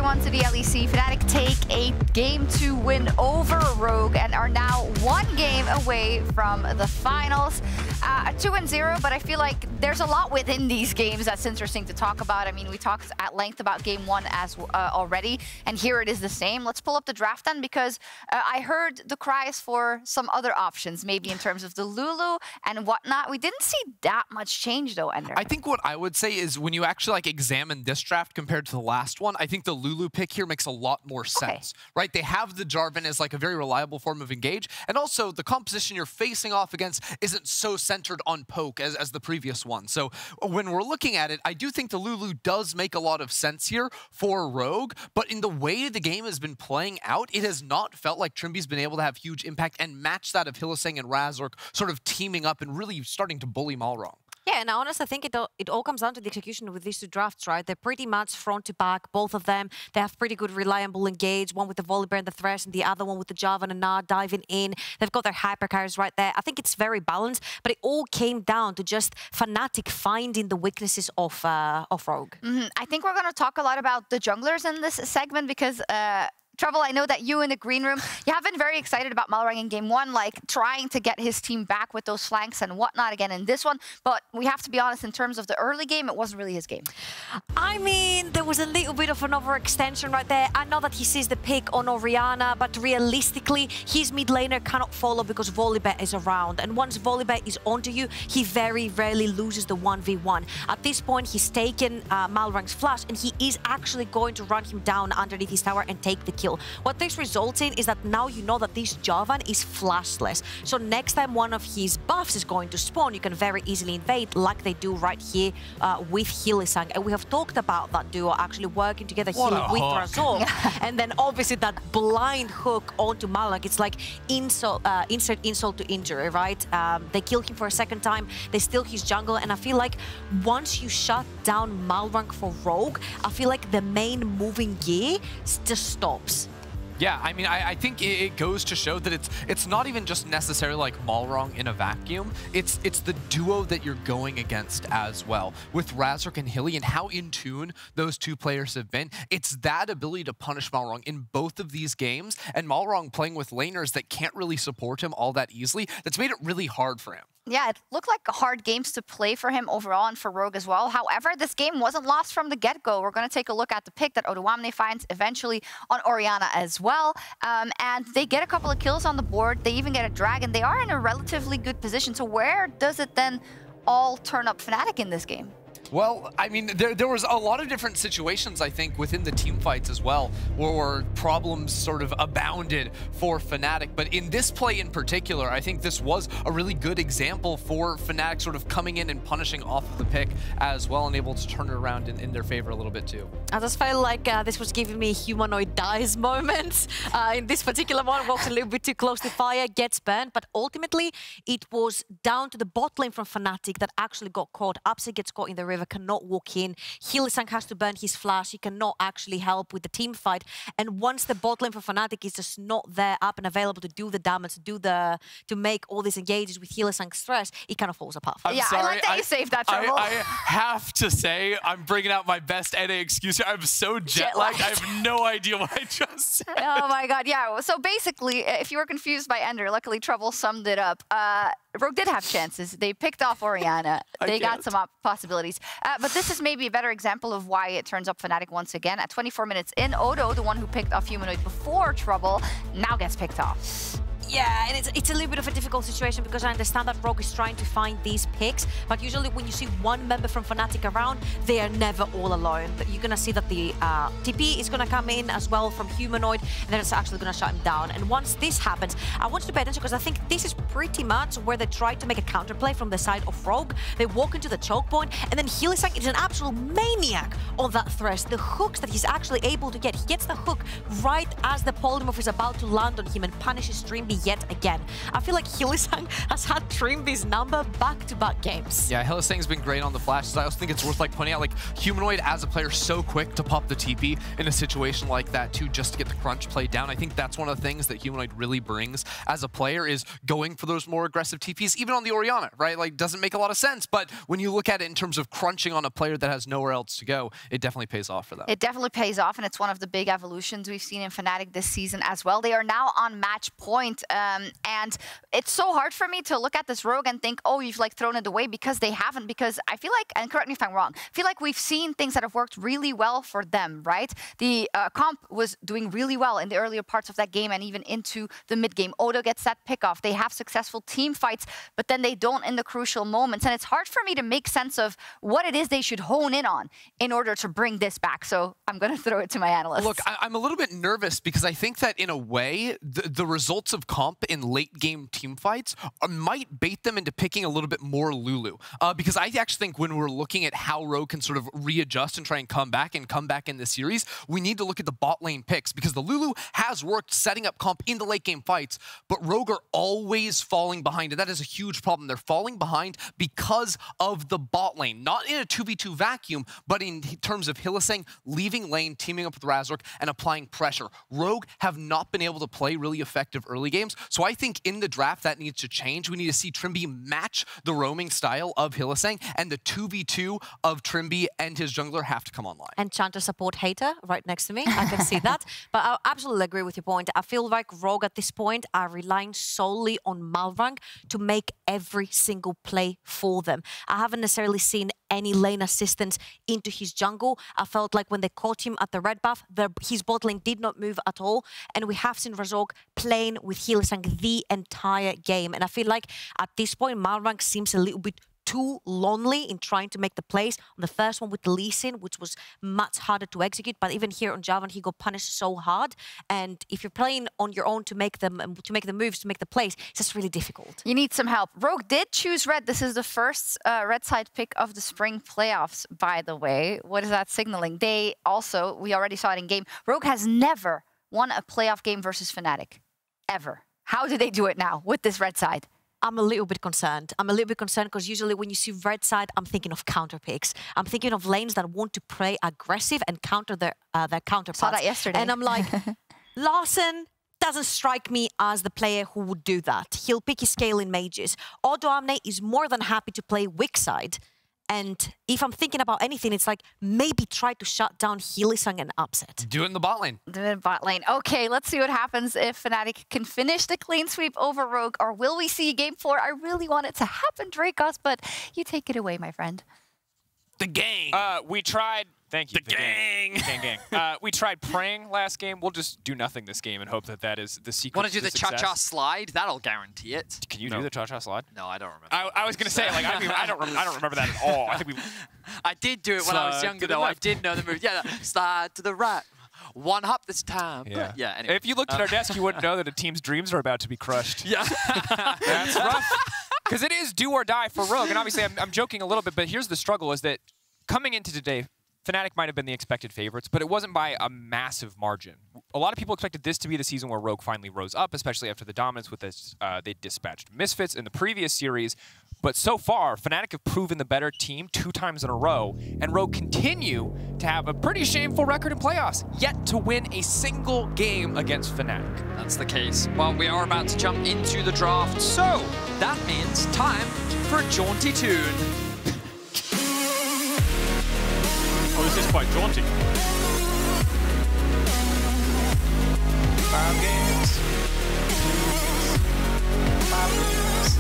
everyone to the LEC. Fnatic take a Game 2 win over Rogue and are now 1 game away from the finals. 2-0, but I feel like there's a lot within these games that's interesting to talk about. I mean, we talked at length about Game 1 as already, and here it is the same. Let's pull up the draft then, because I heard the cries for some other options, maybe in terms of the Lulu and whatnot. We didn't see that much change though, Ender. I think what I would say is when you actually examine this draft compared to the last one, I think the Lulu pick here makes a lot more sense, right? They have the Jarvan as a very reliable form of engage, and also the composition you're facing off against isn't so centered on poke as the previous one. So when we're looking at it, I do think the Lulu does make a lot of sense here for Rogue, but in the way the game has been playing out, it has not felt like Trymbi's been able to have huge impact and match that of Hylissang and Razork sort of teaming up and really starting to bully Malrang. Yeah, and honestly, I think it all comes down to the execution with these two drafts, right? They're pretty much front to back, both of them. They have pretty good reliable engage, one with the Volibear and the Thresh, and the other one with the Jarvan and Nard diving in. They've got their hypercars right there. I think it's very balanced, but it all came down to just Fnatic finding the weaknesses of Rogue. I think we're going to talk a lot about the junglers in this segment because... Trouble, I know that you in the green room, you have been very excited about Malrang in Game 1, trying to get his team back with those flanks and whatnot again in this one. But we have to be honest, in terms of the early game, it wasn't really his game. I mean, there was a little bit of an overextension right there. I know that he sees the pick on Orianna, but realistically, his mid laner cannot follow because Volibear is around. And once Volibear is onto you, he very rarely loses the 1v1. At this point, he's taken Malrang's flash, and he is actually going to run him down underneath his tower and take the kill. What this results in is that now you know that this Jarvan is flashless. So next time one of his buffs is going to spawn, you can very easily invade like they do right here with Hylissang. And we have talked about that duo actually working together here with Razork. And then obviously that blind hook onto Malrang. It's like insert insult to injury, right? They kill him for a second time, they steal his jungle, and I feel like once you shut down Malrang for Rogue, I feel like the main moving gear just stops. Yeah, I mean, I think it goes to show that it's not even just necessarily like Malrang in a vacuum. It's the duo that you're going against as well. With Razork and Hilly and how in tune those two players have been, it's that ability to punish Malrang in both of these games, and Malrang playing with laners that can't really support him all that easily, that's made it really hard for him. Yeah, it looked like hard games to play for him overall and for Rogue as well. However, this game wasn't lost from the get-go. We're going to take a look at the pick that Odoamne finds eventually on Orianna as well. And they get a couple of kills on the board. They even get a dragon. They are in a relatively good position. So where does it then all turn up Fnatic in this game? Well, I mean, there was a lot of different situations, I think, within the team fights as well, where problems sort of abounded for Fnatic. But in this play in particular, I think this was a really good example for Fnatic sort of coming in and punishing off of the pick as well and able to turn it around in their favor a little bit too. I just felt like this was giving me Humanoid dies moments. In this particular one, walks a little bit too close to fire, gets burned, but ultimately it was down to the bot lane from Fnatic that actually got caught. Upset gets caught in the river, cannot walk in. Hylissang has to burn his flash. He cannot actually help with the team fight. And once the bot lane for Fnatic is just not there up and available to do the damage, to make all these engages with Hylissang's Thresh, it kind of falls apart. Yeah, I like that you saved that trouble. I have to say, I'm bringing out my best NA excuse here. I'm so jet-lagged. I have no idea what I just said. Oh my god, yeah. So basically, if you were confused by Ender, luckily Trouble summed it up. Rogue did have chances. They picked off Orianna. They got some possibilities. But this is maybe a better example of why it turns up Fnatic once again. At 24 minutes in, Odo, the one who picked off Humanoid before Trouble, now gets picked off. Yeah, and it's a little bit of a difficult situation because I understand that Rogue is trying to find these picks, but usually when you see one member from Fnatic around, they are never all alone. But you're going to see that the TP is going to come in as well from Humanoid, and then it's actually going to shut him down. And once this happens, I want you to pay attention because I think this is pretty much where they try to make a counterplay from the side of Rogue. They walk into the choke point, and then Hylissang is an absolute maniac on that Thresh. The hooks that he's actually able to get, he gets the hook right as the polymorph is about to land on him and punishes Trymbi Trymbi yet again. I feel like Hylissang has had Trymbi's number back-to-back games. Yeah, Hylissang's been great on the flashes. I also think it's worth pointing out, Humanoid as a player so quick to pop the TP in a situation like that too, just to get the crunch play down. I think that's one of the things that Humanoid really brings as a player, is going for those more aggressive TPs, even on the Orianna, right? Doesn't make a lot of sense, but when you look at it in terms of crunching on a player that has nowhere else to go, it definitely pays off for them. It definitely pays off, and it's one of the big evolutions we've seen in Fnatic this season as well. They are now on match point, and it's so hard for me to look at this Rogue and think, oh, you've thrown it away, because they haven't. Because I feel like, and correct me if I'm wrong, I feel like we've seen things that have worked really well for them, right? The comp was doing really well in the earlier parts of that game and even into the mid game. Odo gets that pick off. They have successful team fights, but then they don't in the crucial moments. And it's hard for me to make sense of what it is they should hone in on in order to bring this back. So I'm going to throw it to my analysts. Look, I'm a little bit nervous because I think that in a way, the results of comp in late game team fights might bait them into picking a little bit more Lulu. Because I actually think when we're looking at how Rogue can sort of readjust and try and come back in this series, we need to look at the bot lane picks, because the Lulu has worked setting up comp in the late game fights, but Rogue are always falling behind, and that is a huge problem. They're falling behind because of the bot lane, not in a 2v2 vacuum, but in terms of Hylissang leaving lane, teaming up with Razork, and applying pressure. Rogue have not been able to play really effective early games, so I think in the draft that needs to change. We need to see Trymbi match the roaming style of Hylissang, and the 2v2 of Trymbi and his jungler have to come online. And Chanter support hater right next to me. I can see that. But I absolutely agree with your point. I feel like Rogue at this point are relying solely on Malrang to make every single play for them. I haven't necessarily seen any lane assistance into his jungle. I felt like when they caught him at the red buff, his bot lane did not move at all. And we have seen Razork playing with Hylissang the entire game. And I feel like at this point, Malrang seems a little bit too lonely in trying to make the plays. On the first one with the Lee Sin, which was much harder to execute, but even here on Javan, he got punished so hard. And if you're playing on your own to make the moves, to make the plays, it's just really difficult. You need some help. Rogue did choose red. This is the first red side pick of the spring playoffs, by the way. What is that signaling? They also, we already saw it in game, Rogue has never won a playoff game versus Fnatic. Ever. How do they do it now with this red side? I'm a little bit concerned. I'm a little bit concerned because usually when you see red side, I'm thinking of counter picks. I'm thinking of lanes that want to play aggressive and counter their counterparts. Saw that yesterday. And I'm like, Larssen doesn't strike me as the player who would do that. He'll pick his scale in mages. Odoamne is more than happy to play weak side. And if I'm thinking about anything, it's like maybe try to shut down Hylissang and upset. Do it in the bot lane. Do it in bot lane. Okay, let's see what happens if Fnatic can finish the clean sweep over Rogue, or will we see game 4? I really want it to happen, Drakos, but you take it away, my friend. The gang. We tried. Thank you. The gang. We tried praying last game. We'll just do nothing this game and hope that that is the secret. Want to do the cha-cha slide? That'll guarantee it. Can you do the cha-cha slide? No, I don't remember. I was gonna say, I don't remember that at all. I think I did do it when I was younger, though. I did know the move. Yeah, slide to the right. One hop this time. Yeah. Yeah. Anyway. If you looked at our desk, you wouldn't know that a team's dreams are about to be crushed. Yeah. That's rough. Because it is do or die for Rogue, and obviously I'm joking a little bit, but here's the struggle: is that coming into today, Fnatic might have been the expected favorites, but it wasn't by a massive margin. A lot of people expected this to be the season where Rogue finally rose up, especially after the dominance with this. They dispatched Misfits in the previous series. But so far, Fnatic have proven the better team 2 times in a row, and Rogue continue to have a pretty shameful record in playoffs, yet to win a single game against Fnatic. That's the case. Well, we are about to jump into the draft, so that means time for a jaunty tune. Oh, this is quite jaunty. 5 games. 5 games.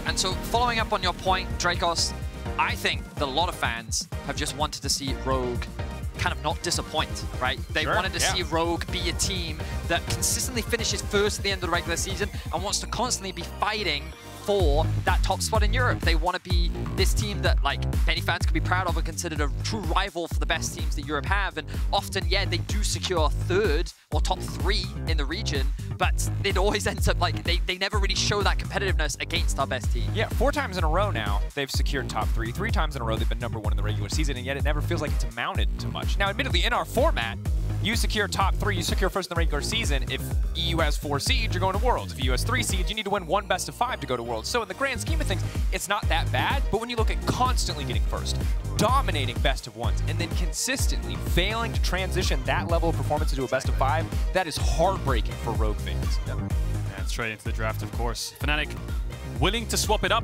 And so, following up on your point, Drakos, I think that a lot of fans have just wanted to see Rogue kind of not disappoint, right? They wanted to see Rogue be a team that consistently finishes first at the end of the regular season and wants to constantly be fighting for that top spot in Europe. They want to be this team that like many fans could be proud of and considered a true rival for the best teams that Europe have. And often, yeah, they do secure third or top 3 in the region, but it always ends up like they never really show that competitiveness against our best team. Yeah, 4 times in a row now, they've secured top 3. 3 times in a row, they've been #1 in the regular season, and yet it never feels like it's amounted to much. Now, admittedly, in our format, you secure top 3, you secure first in the regular season. If EU has 4 seeds, you're going to Worlds. If EU has 3 seeds, you need to win 1 best of 5 to go to Worlds. So in the grand scheme of things, it's not that bad, but when you look at constantly getting first, dominating best of 1s, and then consistently failing to transition that level of performance into a best of 5, that is heartbreaking for Rogue fans. Yep. And straight into the draft, of course. Fnatic willing to swap it up.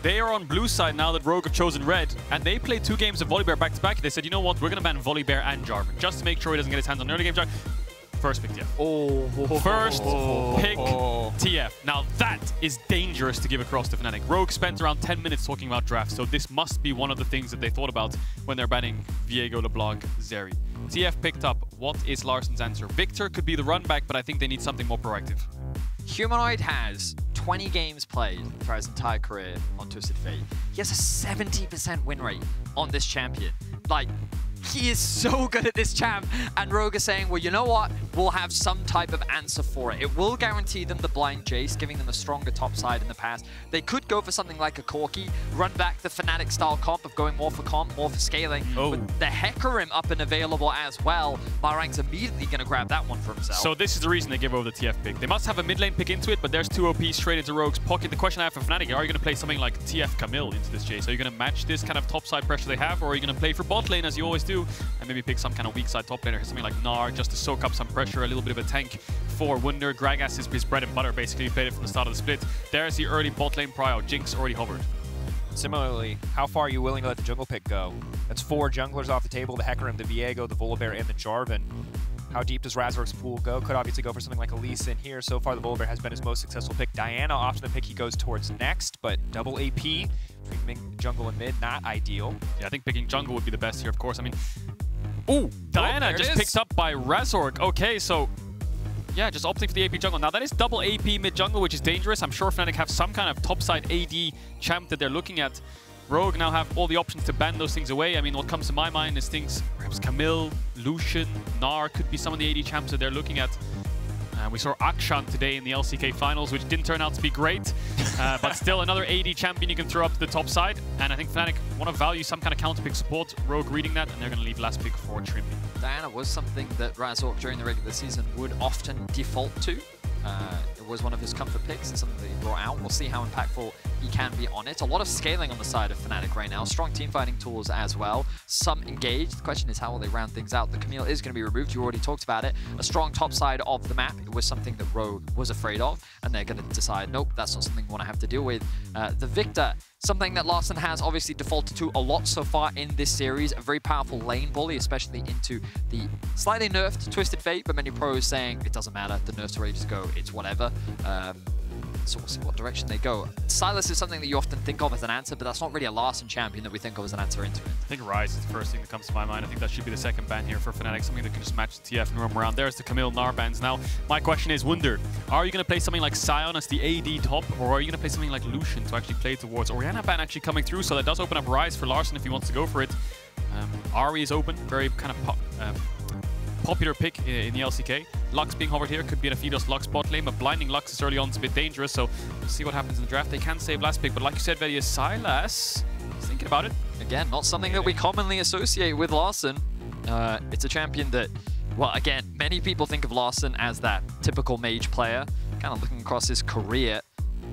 They are on blue side now that Rogue have chosen red, and they played 2 games of Volibear back-to-back. They said, you know what, we're going to ban Volibear and Jarvan, just to make sure he doesn't get his hands on early game Jarvan. First pick TF. First pick TF. Now that is dangerous to give across to Fnatic. Rogue spent around 10 minutes talking about drafts, so this must be one of the things that they thought about when they're banning Viego, LeBlanc, Zeri. TF picked up, what is Larsen's answer? Victor could be the run back, but I think they need something more proactive. Humanoid has 20 games played for his entire career on Twisted Fate. He has a 70% win rate on this champion. Like, he is so good at this champ, and Rogue is saying, well, you know what? We'll have some type of answer for it. It will guarantee them the blind Jayce, giving them a stronger top side in the past. They could go for something like a Corki, run back the Fnatic style comp of going more for comp, more for scaling. But the Hecarim up and available as well. Malrang's immediately going to grab that one for himself. So this is the reason they give over the TF pick. They must have a mid lane pick into it, but there's 2 OP straight into Rogue's pocket. The question I have for Fnatic, are you going to play something like TF Camille into this Jayce? Are you going to match this kind of top side pressure they have, or are you going to play for bot lane as you always do, and maybe pick some kind of weak side top laner, something like Gnar, just to soak up some pressure, a little bit of a tank for Wunder. Gragas is his bread and butter, basically. He played it from the start of the split. There's the early bot lane prio. Jinx already hovered. Similarly, how far are you willing to let the jungle pick go? That's 4 junglers off the table, the Hecarim, the Viego, the Volibear, and the Jarvan. How deep does Razork's pool go? Could obviously go for something like a Lee Sin here. So far, the Volibear has been his most successful pick. Diana, often the pick he goes towards next, but double AP between jungle and mid, not ideal. Yeah, I think picking jungle would be the best here, of course. I mean, ooh, Diana just picked up by Razork. Okay, so yeah, just opting for the AP jungle. Now that is double AP mid jungle, which is dangerous. I'm sure Fnatic have some kind of topside AD champ that they're looking at. Rogue now have all the options to ban those things away. I mean, what comes to my mind is things, perhaps Camille, Lucian, Gnar could be some of the AD champs that they're looking at. We saw Akshan today in the LCK finals, which didn't turn out to be great, but still another AD champion you can throw up to the top side. And I think Fnatic want to value some kind of counter pick support. Rogue reading that, and they're going to leave last pick for Trymbi. Diana was something that Razork during the regular season would often default to. It was one of his comfort picks and something that he brought out. We'll see how impactful he can be on it. A lot of scaling on the side of Fnatic right now. Strong team fighting tools as well. Some engaged. The question is, how will they round things out? The Camille is going to be removed. You already talked about it. A strong top side of the map. It was something that Rogue was afraid of, and they're going to decide, nope, that's not something we want to have to deal with. The Victor, something that Larssen has obviously defaulted to a lot so far in this series. A very powerful lane bully, especially into the slightly nerfed Twisted Fate, but many pros saying it doesn't matter, the nerfs are ready to go, it's whatever. So we'll see what direction they go. Sylas is something that you often think of as an answer, but that's not really a Larssen champion that we think of as an answer into it. I think Rise is the first thing that comes to my mind. I think that should be the second ban here for Fnatic, something that can just match the TF and roam around. There's the Camille Gnar bans. Now, my question is, Wunder, are you going to play something like Sion as the AD top, or are you going to play something like Lucian to actually play towards Orianna ban actually coming through? So that does open up Rise for Larssen if he wants to go for it. Ahri is open, very kind of popular pick in the LCK. Lux being hovered here could be an Aphelios Lux bot lane, but blinding Lux is early on is a bit dangerous, so we'll see what happens in the draft. They can save last pick, but like you said, Vedius, Sylas is thinking about it. Again, not something that we commonly associate with Larssen. It's a champion that, well, again, many people think of Larssen as that typical mage player. Kind of looking across his career,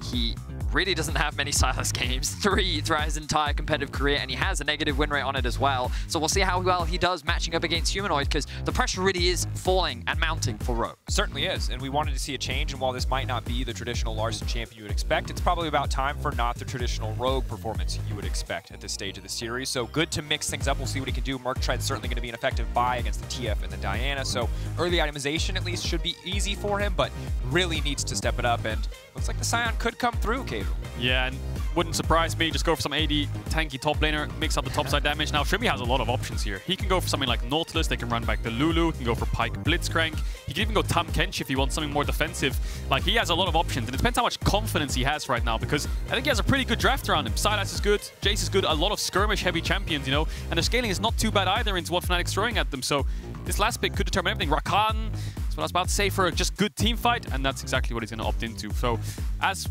he really doesn't have many Sylas games. 3 throughout his entire competitive career, and he has a negative win rate on it as well. So we'll see how well he does matching up against Humanoid, because the pressure really is falling and mounting for Rogue. Certainly is, and we wanted to see a change, and while this might not be the traditional Larssen champion you would expect, it's probably about time for not the traditional Rogue performance you would expect at this stage of the series. So good to mix things up. We'll see what he can do. Murktread's certainly going to be an effective buy against the TF and the Diana, so early itemization at least should be easy for him, but really needs to step it up, and looks like the Sion could come through, Caedrel. Yeah, and Wouldn't surprise me. Just go for some AD tanky top laner, mix up the topside damage. Now, Trymbi has a lot of options here. He can go for something like Nautilus. They can run back the Lulu. He can go for Pyke Blitzcrank. He can even go Tahm Kench if he wants something more defensive. Like, he has a lot of options. And it depends how much confidence he has right now, because I think he has a pretty good draft around him. Sylas is good. Jayce is good. A lot of skirmish-heavy champions, you know. And the scaling is not too bad either into what Fnatic's throwing at them. So this last pick could determine everything. Rakan, that's what I was about to say, for a just good team fight. And that's exactly what he's going to opt into. So as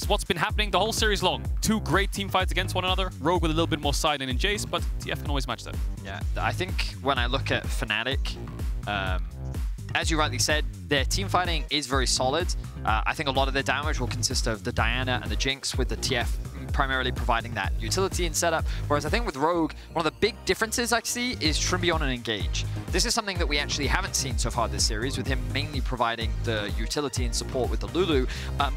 what's been happening the whole series long, 2 great team fights against one another. Rogue with a little bit more side in Jayce, but TF can always match that. Yeah, I think when I look at Fnatic, as you rightly said, their team fighting is very solid. I think a lot of their damage will consist of the Diana and the Jinx, with the TF primarily providing that utility and setup. Whereas I think with Rogue, one of the big differences I see is Trymbi on an engage. This is something that we actually haven't seen so far this series, with him mainly providing the utility and support with the Lulu.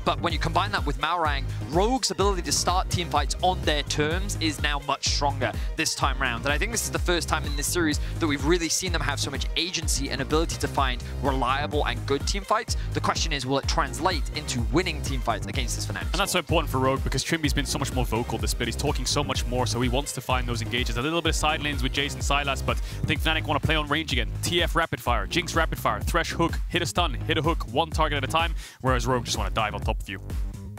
But when you combine that with Malrang, Rogue's ability to start team fights on their terms is now much stronger this time round. And I think this is the first time in this series that we've really seen them have so much agency and ability to find reliable and good team fights. The question is, will it translate into winning team fights against this Fnatic? And that's so important for Rogue, because Trymbi's been so much more vocal this bit. He's talking so much more, so he wants to find those engages. A little bit of side lanes with Jayce and Sylas, but I think Fnatic want to play on range again. TF rapid fire, Jinx rapid fire, Thresh hook, hit a stun, hit a hook, one target at a time, whereas Rogue just want to dive on top of you.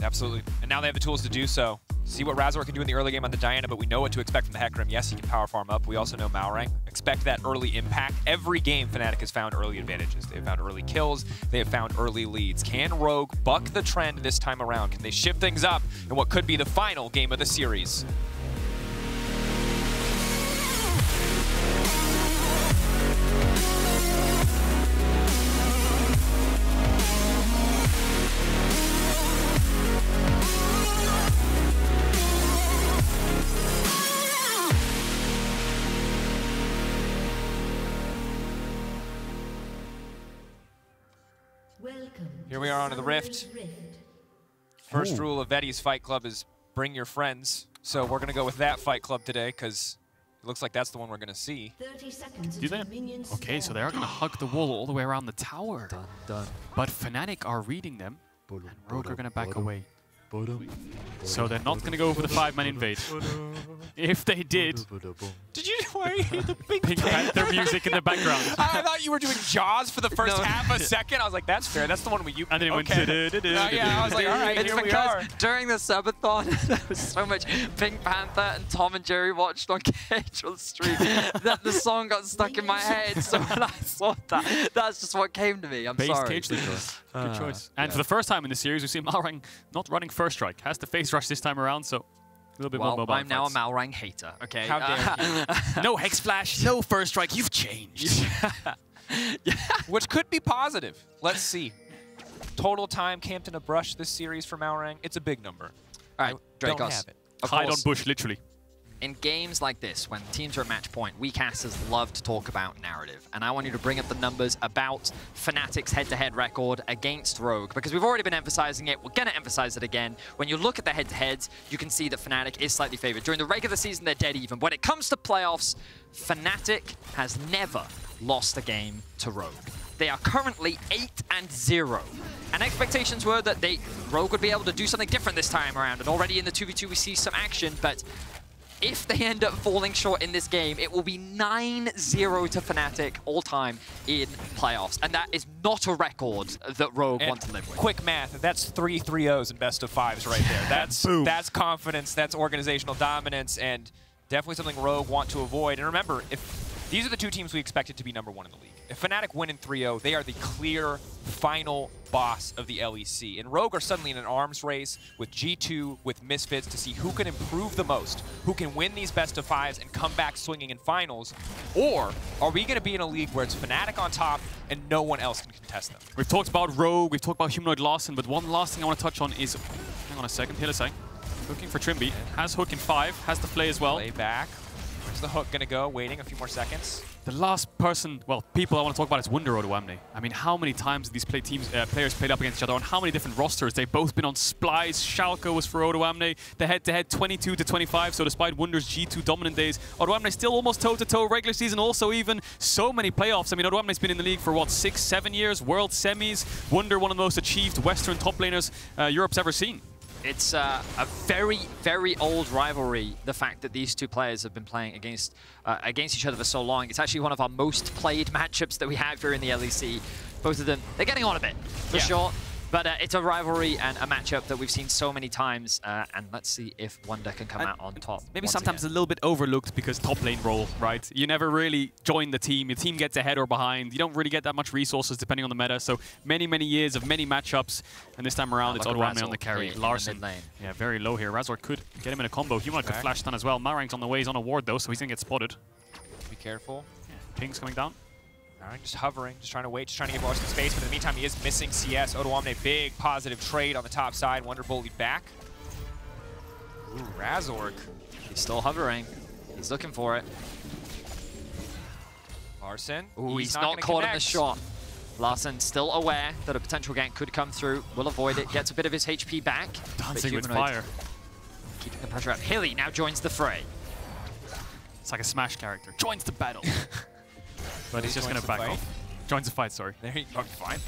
Absolutely. And now they have the tools to do so. See what Razork can do in the early game on the Diana, but we know what to expect from the Hecarim. Yes, he can power farm up. We also know Malrang. Expect that early impact. Every game, Fnatic has found early advantages. They have found early kills. They have found early leads. Can Rogue buck the trend this time around? Can they shift things up in what could be the final game of the series? Here we are onto the Rift. First rule of Vedius Fight Club is bring your friends. So we're going to go with that Fight Club today, because it looks like that's the one we're going to see. Do they? Okay, so they are going to hug the wall all the way around the tower. Done. But Fnatic are reading them, and Rogue are going to back away. So they're not going to go for the 5-man invade. If they did... Did you hear the Pink Panther music in the background? I thought you were doing Jaws for the first half a second. I was like, that's fair. That's the one where you... And then it went... Yeah, I was like, all right, It's here we because are. during the Subathon, there was so much Pink Panther and Tom and Jerry watched on Caedrel stream that the song got stuck in my head. So when I saw that, that's just what came to me. I'm sorry. Good choice. And for the first time in the series, we see Malrang not running first strike. Has the face rush this time around, so a little bit more mobile. I'm now a Malrang hater, okay? How dare you. No Hex Flash, no first strike. You've changed. Which could be positive. Let's see. Total time camped in a brush this series for Malrang. It's a big number. All right, Don't Drakos. have it. Hide on bush, literally. In games like this, when teams are at match point, we casters love to talk about narrative. And I want you to bring up the numbers about Fnatic's head-to-head record against Rogue, because we've already been emphasizing it. We're going to emphasize it again. When you look at the head-to-heads, you can see that Fnatic is slightly favored. During the regular season, they're dead even. When it comes to playoffs, Fnatic has never lost a game to Rogue. They are currently 8-0. And expectations were that Rogue would be able to do something different this time around. And already in the 2v2, we see some action, but if they end up falling short in this game, it will be 9-0 to Fnatic all time in playoffs. And that is not a record that Rogue want to live with. Quick math, that's 3 3-0s and best of 5s right there. That's confidence, that's organizational dominance, and definitely something Rogue want to avoid. And remember, if these are the two teams we expected to be #1 in the league. If Fnatic win in 3-0, they are the clear final boss of the LEC. And Rogue are suddenly in an arms race with G2, with Misfits, to see who can improve the most, who can win these best of 5s and come back swinging in finals. Or are we going to be in a league where it's Fnatic on top and no one else can contest them? We've talked about Rogue, we've talked about Humanoid Larssen, but one last thing I want to touch on is... Hang on a second, Hylissang. Looking for Trymbi. Has hook in 5, has the play as well. Play back. Where's the hook going to go? Waiting a few more seconds. The last person, well, people I want to talk about is Wunder Odoamne. I mean, how many times have these players played up against each other on how many different rosters? They've both been on Splice. Sjokz was for Odoamne. The head-to-head 22-25, so despite Wunder's G2 dominant days, Odoamne still almost toe-to-toe. Regular season also even. So many playoffs. I mean, Odoamne's been in the league for, what, 6-7 years? World semis. Wunder, one of the most achieved Western top laners Europe's ever seen. It's a very, very old rivalry, the fact that these two players have been playing against each other for so long. It's actually one of our most played matchups that we have here in the LEC. Both of them, they're getting on a bit, for sure. But it's a rivalry and a matchup that we've seen so many times, and let's see if Wunder can come out on top. Maybe sometimes a little bit overlooked because top lane role, right? You never really join the team. Your team gets ahead or behind. You don't really get that much resources depending on the meta. So many, many years of many matchups, and this time around it's Odoamne on the carry. Larssen, yeah, very low here. Razork could get him in a combo. Humanoid could flash stun as well. Malrang's on the way. He's on a ward though, so he's gonna get spotted. Be careful. Yeah. Ping's coming down. Malrang just hovering, just trying to wait, just trying to give Larssen space, but in the meantime he is missing CS. Odoamne, big positive trade on the top side. Wunder bullied back. Ooh, Razork. He's still hovering. He's looking for it. Larssen. Ooh, he's not caught in the shot. Larssen still aware that a potential gank could come through. Will avoid it. Gets a bit of his HP back. Dancing with fire. Keeping the pressure up. Hilly now joins the fray. It's like a Smash character. Joins the battle. But he's just going to back off. Joins the fight, sorry. There you go, fine.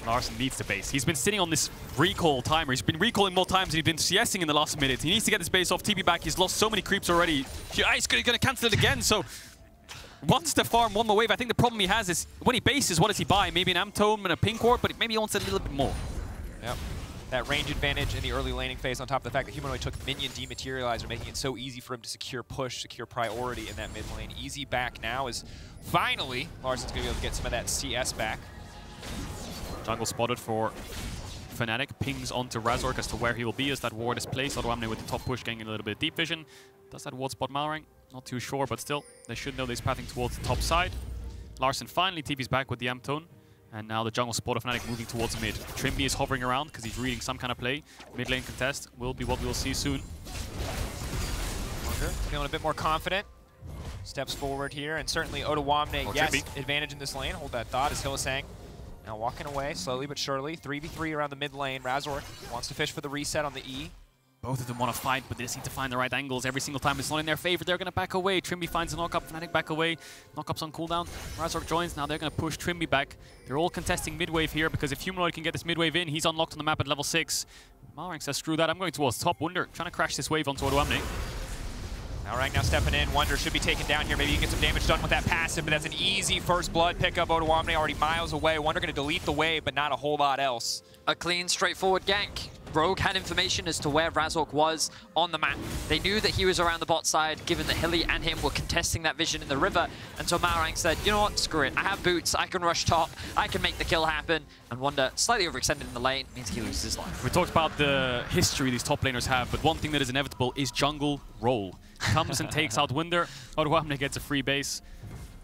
Larssen needs the base. He's been sitting on this recall timer. He's been recalling more times than he's been CSing in the last minute. He needs to get this base off, TP back. He's lost so many creeps already. He's going to cancel it again, so... Wants to farm one more wave. I think the problem he has is when he bases, what does he buy? Maybe an Amp Tome and a Pink Ward, but maybe he wants a little bit more. Yep. That range advantage in the early laning phase on top of the fact that Humanoid took Minion Dematerializer, making it so easy for him to secure push, secure priority in that mid lane. Easy back now is finally Larssen's going to be able to get some of that CS back. Jungle spotted for Fnatic. Pings onto Razork as to where he will be as that ward is placed. Odoamne with the top push getting a little bit of deep vision. Does that ward spot Malrang? Not too sure, but still, they should know they're pathing towards the top side. Larssen finally TP's back with the Amp Tone. And now the jungle spot of Fnatic moving towards mid. Trymbi is hovering around because he's reading some kind of play. Mid lane contest will be what we will see soon. Wunder feeling a bit more confident. Steps forward here, and certainly Odoamne, yes, Trymbi. Advantage in this lane. Hold that thought as Hylissang now walking away slowly but surely. 3v3 around the mid lane. Razork wants to fish for the reset on the E. Both of them want to fight, but they just need to find the right angles every single time. It's not in their favor. They're going to back away. Trymbi finds a knock-up. Fnatic back away. Knock-up's on cooldown. Razork joins. Now they're going to push Trymbi back. They're all contesting mid-wave here because if Humanoid can get this mid-wave in, he's unlocked on the map at level 6. Malrang says, screw that. I'm going towards top. Wunder trying to crash this wave onto Odoamne. Malrang now stepping in. Wunder should be taken down here. Maybe you can get some damage done with that passive, but that's an easy first blood pickup. Odoamne already miles away. Wunder going to delete the wave, but not a whole lot else. A clean, straightforward gank. Rogue had information as to where Razork was on the map. They knew that he was around the bot side, given that Hilly and him were contesting that vision in the river. And so Malrang said, you know what, screw it. I have boots, I can rush top, I can make the kill happen. And Wunder, slightly overextended in the lane, means he loses his life. We talked about the history these top laners have, but one thing that is inevitable is jungle roll. Comes and takes out Wunder. Odoamne gets a free base.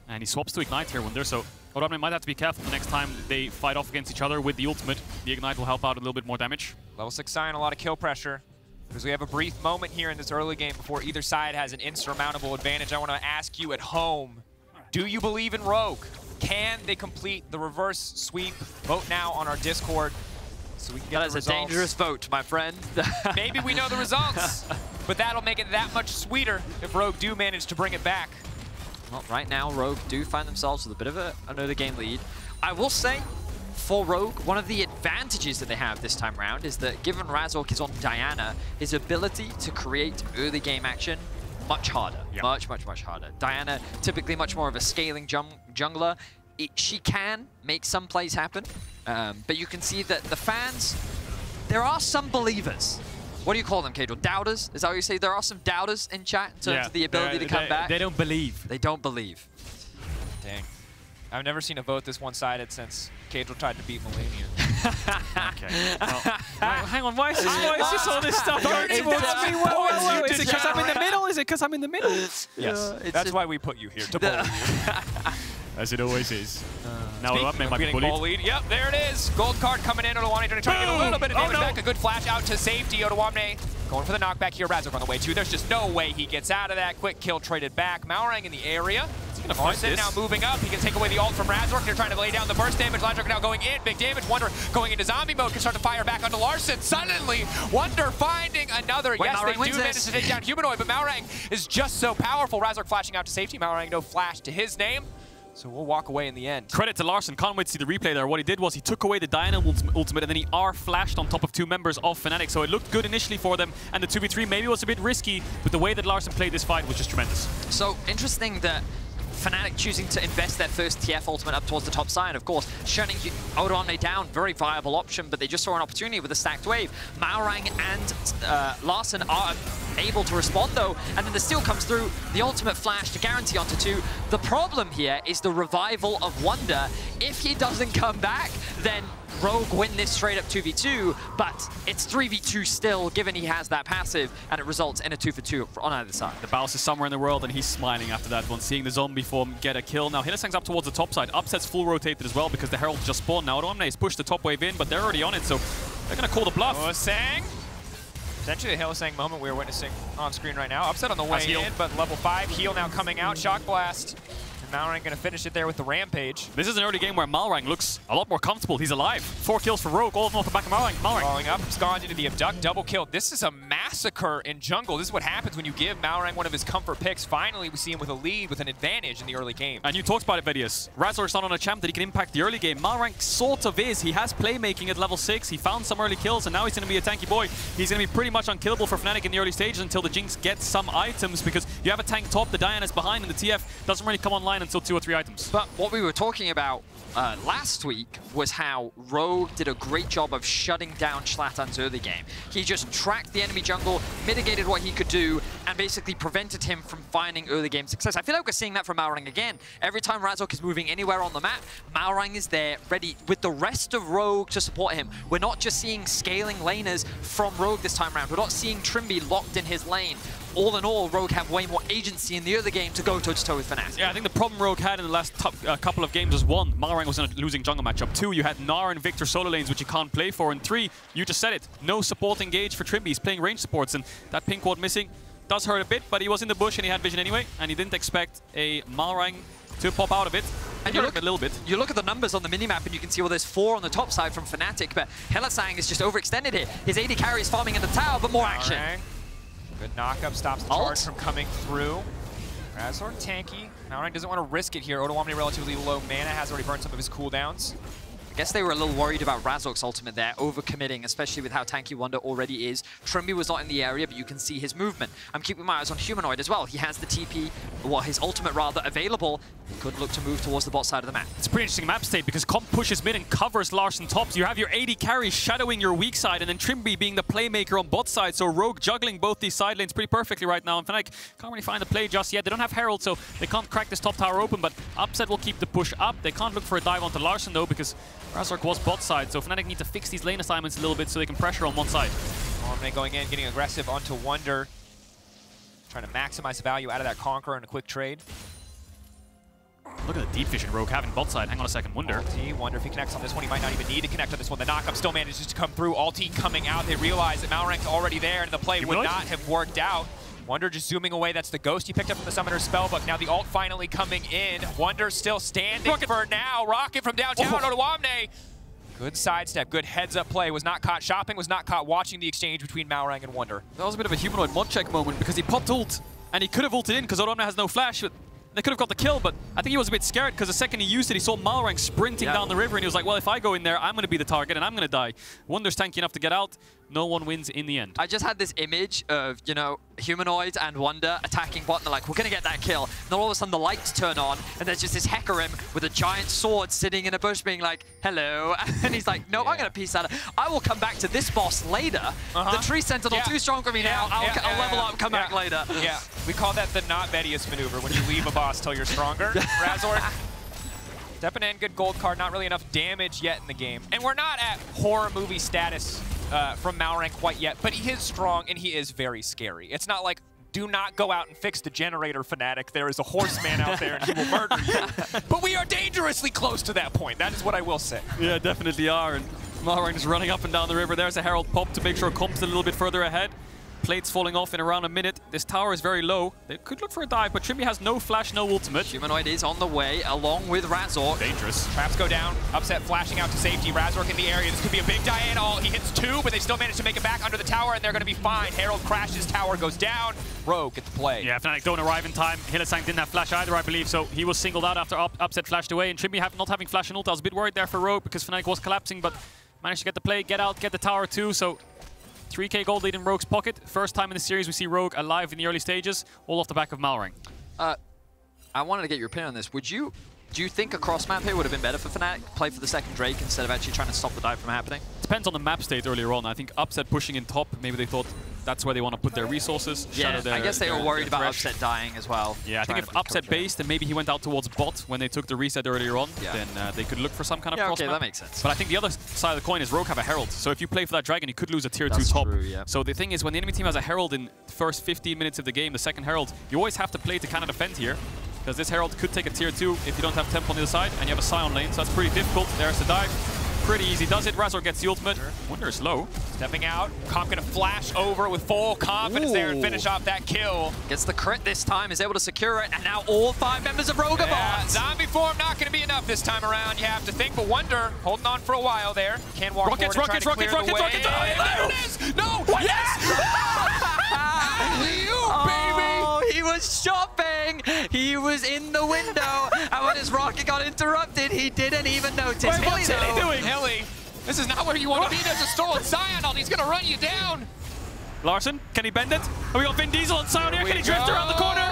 And he swaps to Ignite here, Wunder. So Odoamne might have to be careful the next time they fight off against each other with the ultimate. The Ignite will help out a little bit more damage. Level 6 Sion, a lot of kill pressure. Because we have a brief moment here in this early game before either side has an insurmountable advantage. I want to ask you at home, do you believe in Rogue? Can they complete the reverse sweep? Vote now on our Discord so we can get the results. That is a dangerous vote, my friend. Maybe we know the results, but that'll make it that much sweeter if Rogue do manage to bring it back. Well, right now, Rogue do find themselves with a bit of another game lead. I will say, for Rogue, one of the advantages that they have this time around is that given Razork is on Diana, his ability to create early game action, much harder. Yep. Much harder. Diana, typically much more of a scaling jungler. She can make some plays happen, but you can see that the fans, there are some believers. What do you call them, Caedrel? Doubters? Is that what you say? There are some doubters in chat in terms of the ability to come back. They don't believe. They don't believe. Dang. I've never seen a vote this one-sided since Caedrel tried to beat Millennium. Okay. Well, hang on. Why is this all this stuff going towards me? Is it because I'm in the middle? Is it because I'm in the middle? Yes. That's why we put you here, to bully you. As it always is. Now Odoamne might be bullied. Yep, there it is. Gold card coming in. Odoamne trying to get a little bit of damage back. A good flash out to safety. Odoamne going for the knockback here. Razork on the way too. There's just no way he gets out of that. Quick kill traded back. Malrang in the area. Larssen now moving up. He can take away the ult from Razork. They're trying to lay down the burst damage. Razork now going in. Big damage. Wunder going into zombie mode. Can start to fire back onto Larssen. Suddenly, Wunder finding another. Yes, Malrang they do manage to take down Humanoid, but Malrang is just so powerful. Razork flashing out to safety. Malrang no flash to his name. So we'll walk away in the end. Credit to Larssen. Can't wait to see the replay there. What he did was he took away the Diana ultimate and then he R-flashed on top of 2 members of Fnatic. So it looked good initially for them. And the 2v3 maybe was a bit risky, but the way that Larssen played this fight was just tremendous. So interesting that Fnatic choosing to invest their first TF ultimate up towards the top side. Of course, shutting Odoamne down, very viable option, but they just saw an opportunity with a stacked wave. Malrang and Larssen are able to respond though, and then the steal comes through, the ultimate flash to guarantee onto 2. The problem here is the revival of Wunder. If he doesn't come back, then Rogue win this straight up 2v2, but it's 3v2 still, given he has that passive, and it results in a 2-for-2 on either side. The Baus is somewhere in the world, and he's smiling after that one, seeing the zombie form get a kill. Now, Hylissang's up towards the top side. Upset's full rotated as well, because the Herald just spawned. Now, Odoamne has pushed the top wave in, but they're already on it, so they're going to call the bluff. Hylissang. Essentially the Hylissang moment we are witnessing on screen right now. Upset on the way in, but level 5. Heal now coming out. Shock Blast. Malrang going to finish it there with the Rampage. This is an early game where Malrang looks a lot more comfortable. He's alive. 4 kills for Rogue, all of them off the back of Malrang. Following up, Scond into the Abduct, double kill. This is a massacre in jungle. This is what happens when you give Malrang one of his comfort picks. Finally, we see him with a lead, with an advantage in the early game. And you talked about it, Vedius. Razork's not on a champ that he can impact the early game. Malrang sort of is. He has playmaking at level 6. He found some early kills, and now he's going to be a tanky boy. He's going to be pretty much unkillable for Fnatic in the early stages until the Jinx gets some items, because you have a tank top, the Diana's behind, and the TF doesn't really come online until 2 or 3 items. But what we were talking about last week was how Rogue did a great job of shutting down Zlatan's early game. He just tracked the enemy jungle, mitigated what he could do, and basically prevented him from finding early game success. I feel like we're seeing that from Malrang again. Every time Razork is moving anywhere on the map, Malrang is there, ready with the rest of Rogue to support him. We're not just seeing scaling laners from Rogue this time around. We're not seeing Trymbi locked in his lane. All in all, Rogue have way more agency in the early game to go toe-to-toe with Fnatic. Yeah, I think the problem Rogue had in the last couple of games was 1, Malrang was in a losing jungle matchup. 2, you had Gnar and Victor solo lanes, which you can't play for. And 3, you just said it, no support engaged for Trymbi. He's playing range supports, and that pink ward missing does hurt a bit, but he was in the bush and he had vision anyway, and he didn't expect a Malrang to pop out of it. And you look a little bit. You look at the numbers on the minimap and you can see, well, there's 4 on the top side from Fnatic, but Hylissang is just overextended here. His AD carry is farming in the tower, but more action. Good knockup, stops the charge from coming through. Razork tanky. Malrang doesn't want to risk it here. Odoamne relatively low mana, has already burned some of his cooldowns. I guess they were a little worried about Razork's ultimate there, overcommitting, especially with how tanky Wunder already is. Trymbi was not in the area, but you can see his movement. I'm keeping my eyes on Humanoid as well. He has the TP, well, his ultimate rather, available. He could look to move towards the bot side of the map. It's a pretty interesting map state because Comp pushes mid and covers Larssen tops. You have your AD carry shadowing your weak side, and then Trymbi being the playmaker on bot side. So Rogue juggling both these side lanes pretty perfectly right now. And Fnatic can't really find the play just yet. They don't have Herald, so they can't crack this top tower open, but Upset will keep the push up. They can't look for a dive onto Larssen though, because Razork was bot side, so Fnatic need to fix these lane assignments a little bit so they can pressure on one side. Odoamne going in, getting aggressive onto Wunder. Trying to maximize the value out of that Conqueror in a quick trade. Look at the deep vision Rogue having bot side. Hang on a second, Wunder. Ulti, Wunder, if he connects on this one, he might not even need to connect on this one. The knockup still manages to come through. Ulti coming out. They realize that Malrang's already there, and the play would not have worked out. Wunder just zooming away. That's the ghost he picked up from the Summoner's Spellbook. Now the ult finally coming in. Wunder still standing for now. Rocket from downtown. Odoamne. Good sidestep, good heads-up play. Was not caught shopping, was not caught watching the exchange between Malrang and Wunder. That was a bit of a Humanoid mod check moment because he popped ult, and he could have ulted in because Odoamne has no flash, but they could have got the kill, but I think he was a bit scared because the second he used it, he saw Malrang sprinting down the river, and he was like, well, if I go in there, I'm going to be the target, and I'm going to die. Wunder's tanky enough to get out. No one wins in the end. I just had this image of, you know, Humanoid and Wunder attacking bot, and they're like, we're going to get that kill. And then all of a sudden the lights turn on, and there's just this Hecarim with a giant sword sitting in a bush being like, hello. And he's like, no, I'm going to piece that up. I will come back to this boss later. The Tree Sentinel too strong for me now. I'll level up, come back later. Yeah, we call that the not Vedius maneuver, when you leave a boss till you're stronger. Razork. Stepping in, good gold card, not really enough damage yet in the game. And we're not at horror movie status from Malrang quite yet, but he is strong and he is very scary. It's not like, do not go out and fix the generator, Fnatic. There is a horseman out there and he will murder you. But we are dangerously close to that point. That is what I will say. Yeah, definitely are. And Malrang is running up and down the river. There's a Herald pop to make sure Comp's a little bit further ahead. plates falling off in around a minute. This tower is very low. They could look for a dive, but Trymbi has no flash, no ultimate. Humanoid is on the way, along with Razork. Dangerous. Traps go down. Upset flashing out to safety. Razork in the area. This could be a big die at all. He hits 2, but they still manage to make it back under the tower, and they're going to be fine. Herald crashes. Tower goes down. Rogue gets the play. Yeah, Fnatic don't arrive in time. Hylissang didn't have flash either, I believe, so he was singled out after Upset flashed away. And Trymbi not having flash and ult, I was a bit worried there for Rogue because Fnatic was collapsing, but managed to get the play, get out, get the tower too. So 3k gold lead in Rogue's pocket. First time in the series we see Rogue alive in the early stages, all off the back of Malrang. I wanted to get your opinion on this. Do you think a cross map here would have been better for Fnatic? Play for the second Drake instead of actually trying to stop the dive from happening? Depends on the map state earlier on. I think Upset pushing in top, maybe they thought that's where they want to put their resources. Yeah, I guess they were worried about Thresh. Upset dying as well. Yeah, I think if Upset based and maybe he went out towards bot when they took the reset earlier on, then they could look for some kind of cross map. That makes sense. But I think the other side of the coin is Rogue have a Herald. So if you play for that Dragon, you could lose a tier 2 top. True, yeah. So the thing is, when the enemy team has a Herald in the first 15 minutes of the game, the second Herald, you always have to play to kind of defend here. Because this Herald could take a tier 2 if you don't have temp on the other side, and you have a Sion lane, so that's pretty difficult. There's the dive. Pretty easy does it. Razork gets the ultimate. Wunder is low. Stepping out. Comp gonna flash over with full confidence there and finish off that kill. Gets the crit this time, is able to secure it, and now all 5 members of Rogue are bought. Zombie form not gonna be enough this time around, you have to think, but Wunder holding on for a while there. Can walk forward and try to clear the way. There it is! No! Yes! Oh, he was shopping! He was in the window, and when his rocket got interrupted, he didn't even notice. Wait, what's Hilly doing? Hilly, this is not where you want to be. There's a stolen Sion. He's going to run you down. Larssen, can he bend it? And we got Vin Diesel on Sion here. Can he drift around the corner?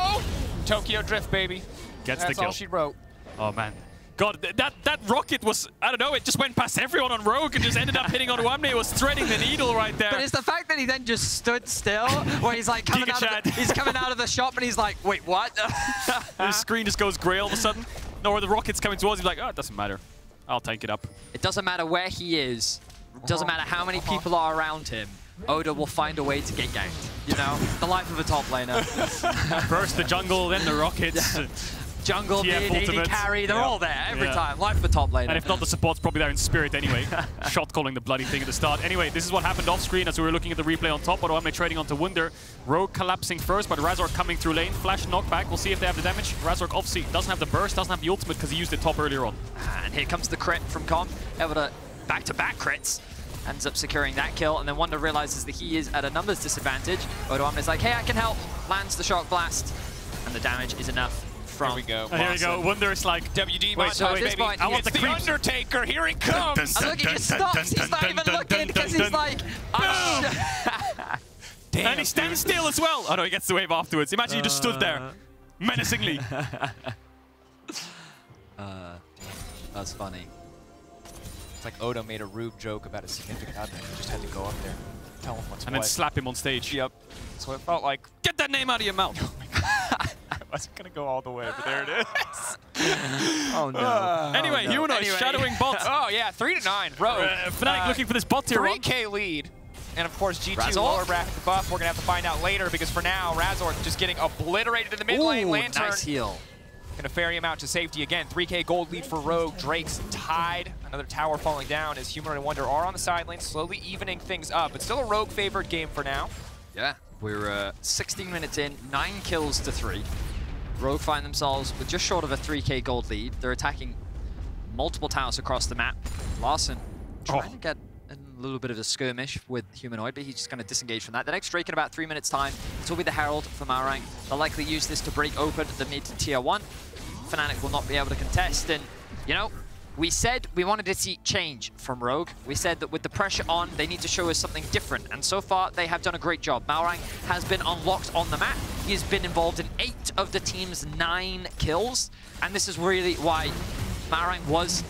Tokyo drift, baby. Gets the kill. That's all she wrote. Oh, man. God, that rocket was, I don't know, it just went past everyone on Rogue and just ended up hitting on Odoamne. It was threading the needle right there. But it's the fact that he then just stood still, where he's like coming out of the shop and he's like, wait, what? His screen just goes grey all of a sudden. No, where the rocket's coming towards him, like, oh, it doesn't matter. I'll tank it up. It doesn't matter where he is. It doesn't matter how many people are around him. Oda will find a way to get ganked. You know, the life of a top laner. First the jungle, then the rockets. Jungle, mid, AD carry, they're all there every time. Life of a top laner. And if not, the support's probably there in spirit anyway. Shot calling the bloody thing at the start. Anyway, this is what happened off screen as we were looking at the replay on top. Odoamne trading onto Wunder. Rogue collapsing first, but Razork coming through lane. Flash knockback. We'll see if they have the damage. Razork obviously doesn't have the burst, doesn't have the ultimate because he used it top earlier on. And here comes the crit from Comp. Able to back-to-back crits. Ends up securing that kill, and then Wunder realizes that he is at a numbers disadvantage. Odoamne is like, hey, I can help. Lands the shock blast, and the damage is enough. Here we go. Here we go. Wunder is like, WD montage, baby. I want the Undertaker. Here he comes. And look, he just stops. He's not even looking because he's like, Damn, and he stands still as well. Oh no, he gets the wave afterwards. Imagine he just stood there, menacingly. That's funny. It's like Odo made a rude joke about a significant other. He just had to go up there, tell him what's and then slap him on stage. Yep. That's what it felt like. Get that name out of your mouth. Oh my God. I wasn't going to go all the way, but there it is. Oh no. Anyway, Humanoid shadowing bot. Oh yeah, 3-9. Rogue. Fnatic looking for this bot tier 3K lead. And of course, G2 Razork. lower bracket the buff. We're going to have to find out later because for now, Razork just getting obliterated in the mid lane. Lantern. Nice heal. Gonna ferry him out to safety again. 3K gold lead for Rogue. Drake's tied. Another tower falling down as Humanoid and Wunder are on the side lane, slowly evening things up. But still a Rogue favored game for now. Yeah, we're 16 minutes in, 9 kills to 3. Rogue find themselves with just short of a 3K gold lead. They're attacking multiple towers across the map. Larssen trying to get a little bit of a skirmish with Humanoid, but he's just going to disengage from that. The next Drake in about 3 minutes time. This will be the Herald for Malrang. They'll likely use this to break open the mid tier 1. Fnatic will not be able to contest, and you know, we said we wanted to see change from Rogue. We said that with the pressure on, they need to show us something different, and so far they have done a great job. Malrang has been unlocked on the map. He has been involved in 8 of the team's 9 kills, and this is really why Malrang was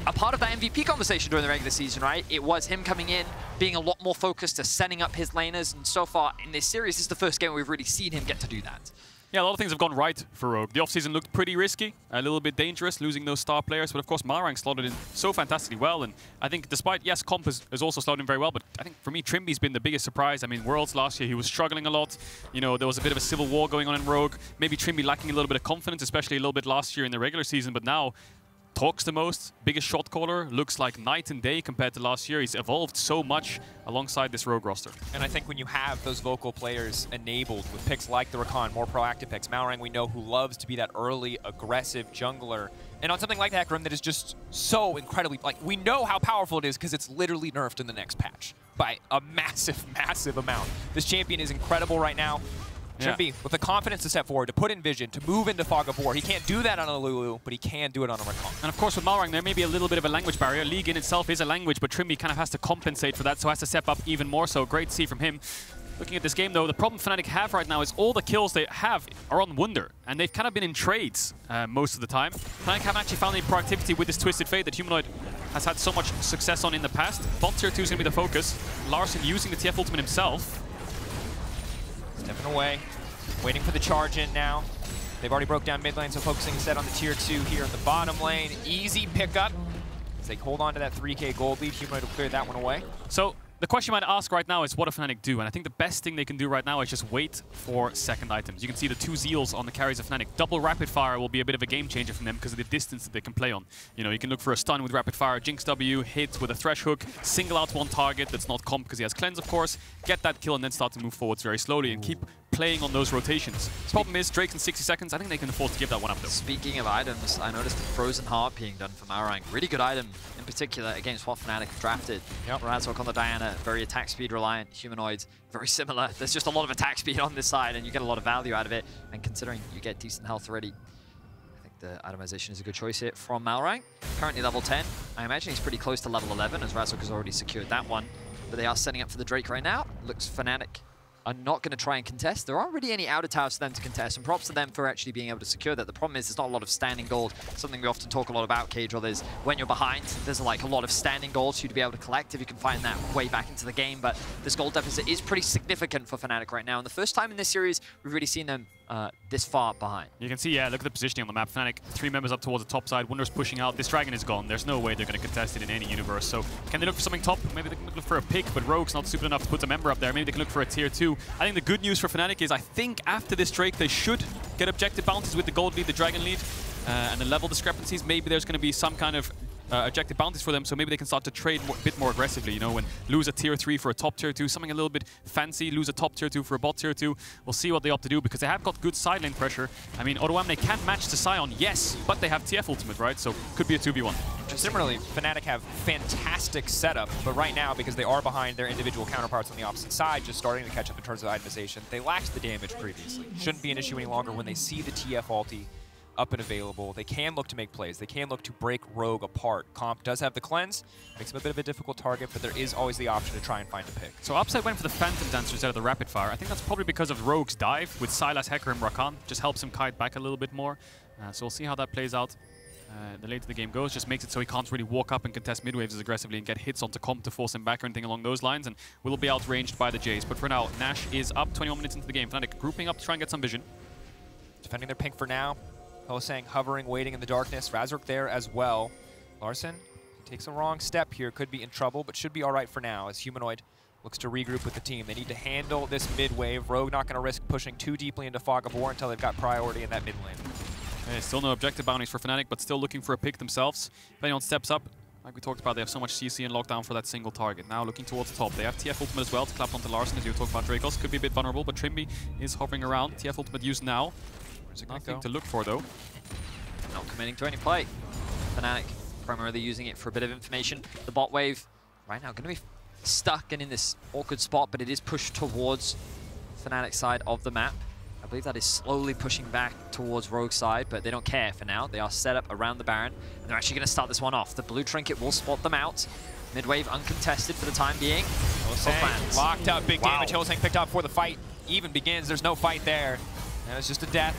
a part of that MVP conversation during the regular season, right? It was him coming in, being a lot more focused to setting up his laners, and so far in this series, this is the first game we've really seen him get to do that. Yeah, a lot of things have gone right for Rogue. The offseason looked pretty risky, a little bit dangerous, losing those star players, but of course Malrang slotted in so fantastically well, and I think despite, yes, Comp has also slotted in very well, but I think for me, Trymbi's been the biggest surprise. I mean, Worlds last year, he was struggling a lot. You know, there was a bit of a civil war going on in Rogue. Maybe Trymbi lacking a little bit of confidence, especially a little bit last year in the regular season, but now talks the most, biggest shot caller, looks like night and day compared to last year. He's evolved so much alongside this Rogue roster. And I think when you have those vocal players enabled with picks like the Rakan, more proactive picks, Malrang we know who loves to be that early, aggressive jungler, and on something like the Hecarim that is just so incredibly, like, we know how powerful it is because it's literally nerfed in the next patch by a massive, massive amount. This champion is incredible right now. Trymbi, with the confidence to step forward, to put in vision, to move into Fog of War. He can't do that on a Lulu, but he can do it on a Rakan. And of course with Malrang, there may be a little bit of a language barrier. League in itself is a language, but Trymbi kind of has to compensate for that, so has to step up even more so. Great to see from him. Looking at this game though, the problem Fnatic have right now is all the kills they have are on Wunder, and they've kind of been in trades most of the time. Fnatic haven't actually found any proactivity with this Twisted Fate that Humanoid has had so much success on in the past. Bot tier 2 is going to be the focus. Larssen using the TF ultimate himself. Stepping away. Waiting for the charge in now. They've already broke down mid lane, so focusing instead on the tier 2 here in the bottom lane. Easy pickup. As they hold on to that 3k gold lead, Humanoid will clear that one away. So the question you might ask right now is what do Fnatic do? And I think the best thing they can do right now is just wait for second items. You can see the 2 Zeals on the carries of Fnatic. Double rapid fire will be a bit of a game changer for them because of the distance that they can play on. You know, you can look for a stun with rapid fire, Jinx W, hit with a Thresh hook, single out one target that's not comp because he has cleanse of course, get that kill and then start to move forwards very slowly and keep playing on those rotations. The problem is Drake's in 60 seconds. I think they can afford to give that one up though. Speaking of items, I noticed the Frozen Heart being done for Malrang. Really good item in particular against what Fnatic have drafted. Razork on the Diana, very attack speed reliant. Humanoid, very similar. There's just a lot of attack speed on this side and you get a lot of value out of it. And considering you get decent health already, I think the itemization is a good choice here from Malrang. Currently level 10. I imagine he's pretty close to level 11 as Razork has already secured that one. But they are setting up for the Drake right now. Looks Fnatic are not going to try and contest. There aren't really any outer towers for them to contest, and props to them for actually being able to secure that. The problem is there's not a lot of standing gold. Something we often talk a lot about, Caedrel, is when you're behind, there's like a lot of standing gold for you to be able to collect if you can find that way back into the game, but this gold deficit is pretty significant for Fnatic right now, and the first time in this series, we've really seen them this far behind. You can see, yeah, look at the positioning on the map. Fnatic, 3 members up towards the top side. Wunder's pushing out. This dragon is gone. There's no way they're going to contest it in any universe. So can they look for something top? Maybe they can look for a pick, but Rogue's not stupid enough to put a member up there. Maybe they can look for a tier 2. I think the good news for Fnatic is I think after this Drake, they should get objective bounties with the gold lead, the dragon lead, and the level discrepancies. Maybe there's going to be some kind of objective bounties for them, so maybe they can start to trade a bit more aggressively, you know, and lose a tier 3 for a top tier 2, something a little bit fancy, lose a top tier 2 for a bot tier 2. We'll see what they opt to do, because they have got good side lane pressure. I mean, Odoamne can match the Sion, yes, but they have TF ultimate, right? So could be a 2v1. Similarly, Fnatic have fantastic setup, but right now, because they are behind their individual counterparts on the opposite side, just starting to catch up in terms of itemization, they lacked the damage previously. Shouldn't be an issue any longer when they see the TF ulti up and available. They can look to make plays. They can look to break Rogue apart. Comp does have the cleanse, makes him a bit of a difficult target, but there is always the option to try and find a pick. So Upside went for the Phantom Dancer instead of the Rapid Fire. I think that's probably because of Rogue's dive with Sylas, Hecarim, Rakan. Just helps him kite back a little bit more. So we'll see how that plays out. The later the game goes, just makes it so he can't really walk up and contest mid-waves as aggressively and get hits onto Comp to force him back or anything along those lines, and will be outranged by the Jayce. But for now, Nash is up 21 minutes into the game. Fnatic grouping up to try and get some vision. Defending their pink for now. Hylissang hovering, waiting in the darkness. Razork there as well. Larssen takes a wrong step here. Could be in trouble, but should be all right for now as Humanoid looks to regroup with the team. They need to handle this mid-wave. Rogue not going to risk pushing too deeply into Fog of War until they've got priority in that mid lane. Still no objective bounties for Fnatic, but still looking for a pick themselves. If anyone steps up, like we talked about, they have so much CC and lockdown for that single target. Now looking towards the top. They have TF ultimate as well to clap onto Larssen, as you were talking about. Drakos could be a bit vulnerable, but Trymbi is hovering around. TF ultimate used now. Nothing to look for though. Not committing to any play. Fnatic primarily using it for a bit of information. The bot wave right now going to be stuck and in this awkward spot, but it is pushed towards Fnatic's side of the map. I believe that is slowly pushing back towards Rogue's side, but they don't care for now. They are set up around the Baron, and they're actually going to start this one off. The blue trinket will spot them out. Mid-wave uncontested for the time being. Hylissang locked up, big damage. Hylissang picked up before the fight even begins. There's no fight there. And it's just a death.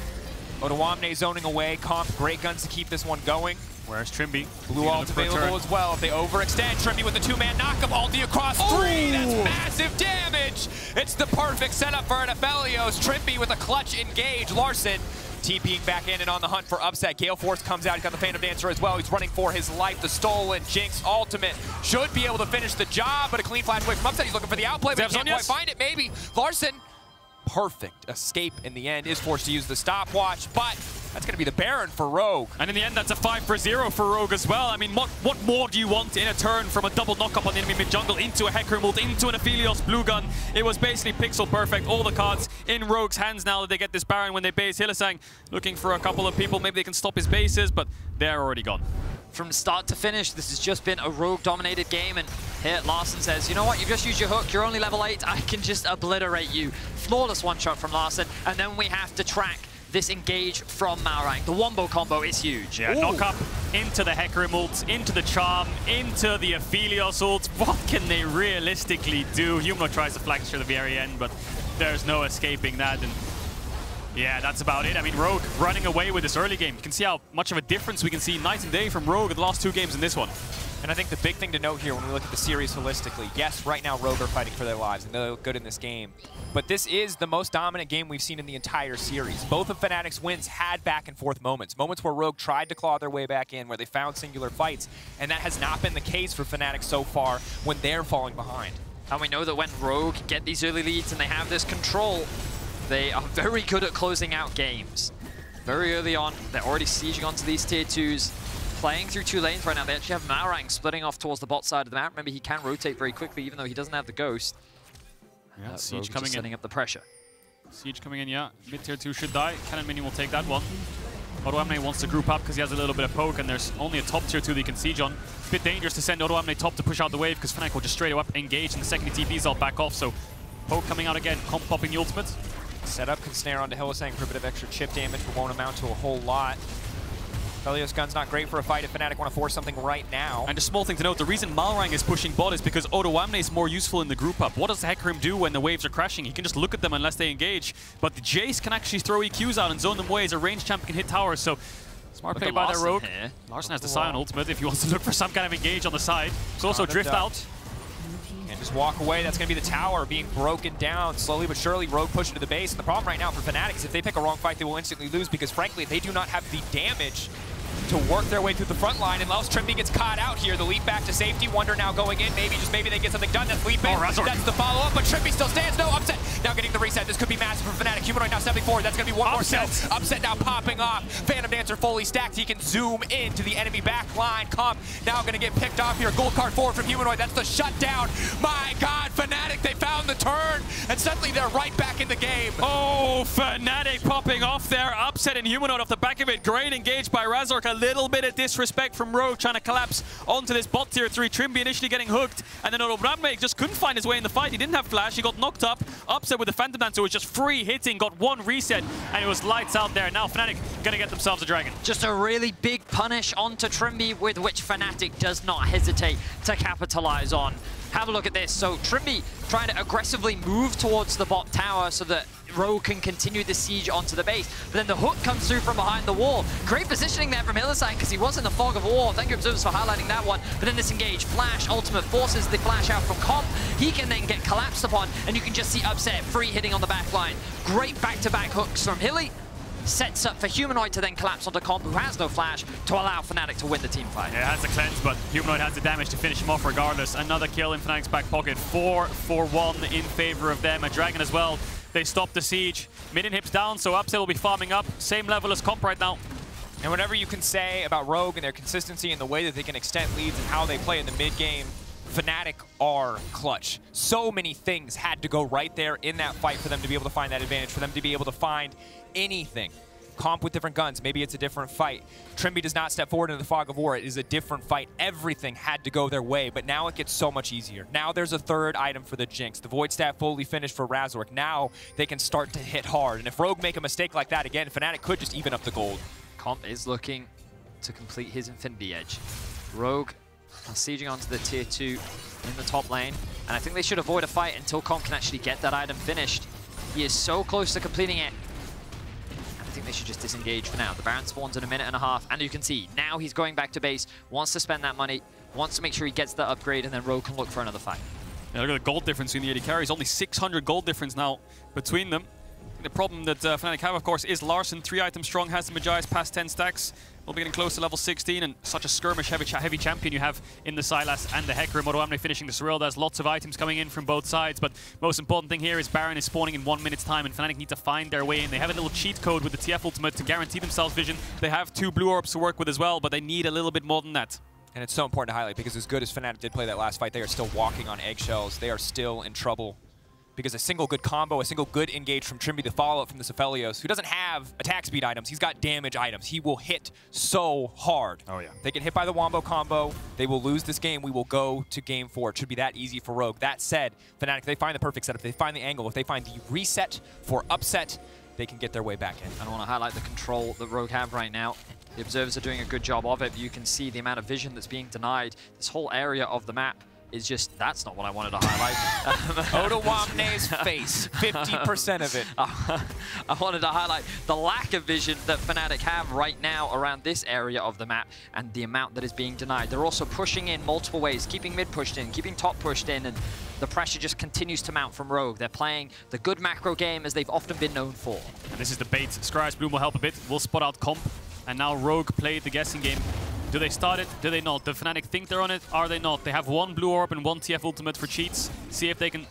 Odoamne zoning away. Comp, great guns to keep this one going. Where's Trymbi? Blue ult available as well. If they overextend, Trymbi with the 2-man knockup, ulti across 3. That's massive damage. It's the perfect setup for an Aphelios. Trymbi with a clutch engage. Larssen TPing back in and on the hunt for upset. Gale Force comes out. He's got the Phantom Dancer as well. He's running for his life. The stolen Jinx ultimate should be able to finish the job, but a clean flash away from upset. He's looking for the outplay, but he can't quite find it. Maybe Larssen. Perfect escape in the end, is forced to use the stopwatch, but That's going to be the Baron for Rogue. And in the end, that's a 5-for-0 for Rogue as well. I mean, what more do you want in a turn from a double knock-up on the enemy mid-jungle into a Hecarim ult, into an Aphelios blue gun? It was basically pixel perfect. All the cards in Rogue's hands now that they get this Baron when they base Hylissang. Looking for a couple of people. Maybe they can stop his bases, but they're already gone. From start to finish, this has just been a Rogue-dominated game, and here Larssen says, you know what, you just used your hook, you're only level 8, I can just obliterate you. Flawless one-shot from Larssen, and then we have to track this engage from Malrang. The wombo combo is huge. Yeah, knock up into the Hecarim ult, into the Charm, into the Aphelios ult. What can they realistically do? Humanoid tries to flash to the very end, but there's no escaping that. And yeah, that's about it. I mean, Rogue running away with this early game. You can see how much of a difference we can see night and day from Rogue in the last 2 games in this one. And I think the big thing to note here when we look at the series holistically, yes, right now Rogue are fighting for their lives and they look good in this game. But this is the most dominant game we've seen in the entire series. Both of Fnatic's wins had back and forth moments. Moments where Rogue tried to claw their way back in, where they found singular fights. And that has not been the case for Fnatic so far when they're falling behind. And we know that when Rogue get these early leads and they have this control, they are very good at closing out games. Very early on, they're already sieging onto these tier 2s. Playing through 2 lanes right now. They actually have Malrang splitting off towards the bot side of the map. Remember, he can rotate very quickly, even though he doesn't have the Ghost. Yeah, Siege coming in. Setting up the pressure. Siege coming in, yeah. Mid tier 2 should die. Cannon Minion will take that one. Odoamne wants to group up because he has a little bit of poke, and there's only a top tier 2 that he can siege on. It's a bit dangerous to send Odoamne top to push out the wave because Fnatic will just straight up engage, and the second he TPs, I'll back off. So poke coming out again, comp popping the ultimate. Setup can snare onto Hylissang for a bit of extra chip damage, but won't amount to a whole lot. Aphelios gun's not great for a fight if Fnatic want to force something right now. And a small thing to note, the reason Malrang is pushing bot is because Odoamne is more useful in the group up. What does the Hecarim do when the waves are crashing? He can just look at them unless they engage. But the Jayce can actually throw EQs out and zone them away as a ranged champ can hit towers. So smart play by the Rogue. Here. Larssen has the Sion ultimate if he wants to look for some kind of engage on the side. There's also drift out. And just walk away. That's going to be the tower being broken down slowly but surely. Rogue pushing to the base. And the problem right now for Fnatic is if they pick a wrong fight, they will instantly lose because, frankly, they do not have the damage to work their way through the front line. Unless Trymbi gets caught out here. The leap back to safety. Wunder now going in. Maybe, just maybe they get something done. That's leap in. That's the follow-up, but Trymbi still stands. No, upset. Now getting the reset. This could be massive for Fnatic. Humanoid now stepping forward. That's going to be one more kill. Upset now popping off. Phantom Dancer fully stacked. He can zoom into the enemy back line. Comp now going to get picked off here. Gold card forward from Humanoid. That's the shutdown. My God, Fnatic, they found the turn, and suddenly they're right back in the game. Oh, Fnatic popping off there. Upset and Humanoid off the back of it. Great engage by Razork. A little bit of disrespect from Rogue trying to collapse onto this bot tier 3. Trymbi initially getting hooked, and then Odoamne just couldn't find his way in the fight. He didn't have flash. He got knocked up. Upset with the Phantom Dancer was just free hitting, got one reset, and it was lights out there. Now Fnatic gonna get themselves a dragon. Just a really big punish onto Trymbi, with which Fnatic does not hesitate to capitalize on. Have a look at this. So Trymbi trying to aggressively move towards the bot tower so that Rogue can continue the siege onto the base. But then the hook comes through from behind the wall. Great positioning there from Hylissang because he was in the fog of war. Thank you, Observers, for highlighting that one. But then this engage, flash, ultimate forces the flash out from Comp. He can then get collapsed upon, and you can just see Upset free hitting on the back line. Great back-to-back hooks from Hilly. Sets up for Humanoid to then collapse onto Comp, who has no flash, to allow Fnatic to win the team fight. Yeah, it has the cleanse, but Humanoid has the damage to finish him off regardless. Another kill in Fnatic's back pocket. 4-for-1 in favor of them. A dragon as well. They stop the siege. Minion hips down, so Upset will be farming up. Same level as Comp right now. And whatever you can say about Rogue and their consistency and the way that they can extend leads and how they play in the mid-game, Fnatic are clutch. So many things had to go right there in that fight for them to be able to find that advantage, for them to be able to find anything. Comp with different guns, maybe it's a different fight. Trymbi does not step forward into the fog of war. It is a different fight. Everything had to go their way, but now it gets so much easier. Now there's a third item for the Jinx. The Void Staff fully finished for Razork. Now they can start to hit hard, and if Rogue make a mistake like that again, Fnatic could just even up the gold. Comp is looking to complete his Infinity Edge. Rogue are sieging onto the tier 2 in the top lane, and I think they should avoid a fight until Comp can actually get that item finished. He is so close to completing it. I think they should just disengage for now. The Baron spawns in a minute and a half, and you can see now he's going back to base, wants to spend that money, wants to make sure he gets the upgrade, and then Rogue can look for another fight. Yeah, look at the gold difference between the AD carries. Only 600 gold difference now between them. The problem that Fnatic have, of course, is Larssen, 3 items strong, has the Magi's past 10 stacks. Will be getting close to level 16, and such a skirmish heavy champion you have in the Sylas and the Hecarim. Odoamne finishing this world. There's lots of items coming in from both sides, but most important thing here is Baron is spawning in 1 minute's time, and Fnatic need to find their way in. They have a little cheat code with the TF ultimate to guarantee themselves vision. They have 2 blue orbs to work with as well, but they need a little bit more than that. And it's so important to highlight, because as good as Fnatic did play that last fight, they are still walking on eggshells. They are still in trouble. Because a single good combo, a single good engage from Trymbi, the follow-up from this Aphelios, who doesn't have attack speed items, he's got damage items. He will hit so hard. Oh yeah. They get hit by the Wombo combo, they will lose this game. We will go to game 4. It should be that easy for Rogue. That said, Fnatic, they find the perfect setup. They find the angle. If they find the reset for upset, they can get their way back in. I want to highlight the control that Rogue have right now. The observers are doing a good job of it. You can see the amount of vision that's being denied. This whole area of the map is just, that's not what I wanted to highlight. Odoamne's face, 50% of it. I wanted to highlight the lack of vision that Fnatic have right now around this area of the map and the amount that is being denied. They're also pushing in multiple ways, keeping mid pushed in, keeping top pushed in, and the pressure just continues to mount from Rogue. They're playing the good macro game as they've often been known for. And this is the bait. Scry's Bloom will help a bit. We'll spot out comp. And now Rogue played the guessing game. Do they start it? Do they not? Do Fnatic think they're on it? Are they not? They have 1 blue orb and 1 TF ultimate for cheats. See if they can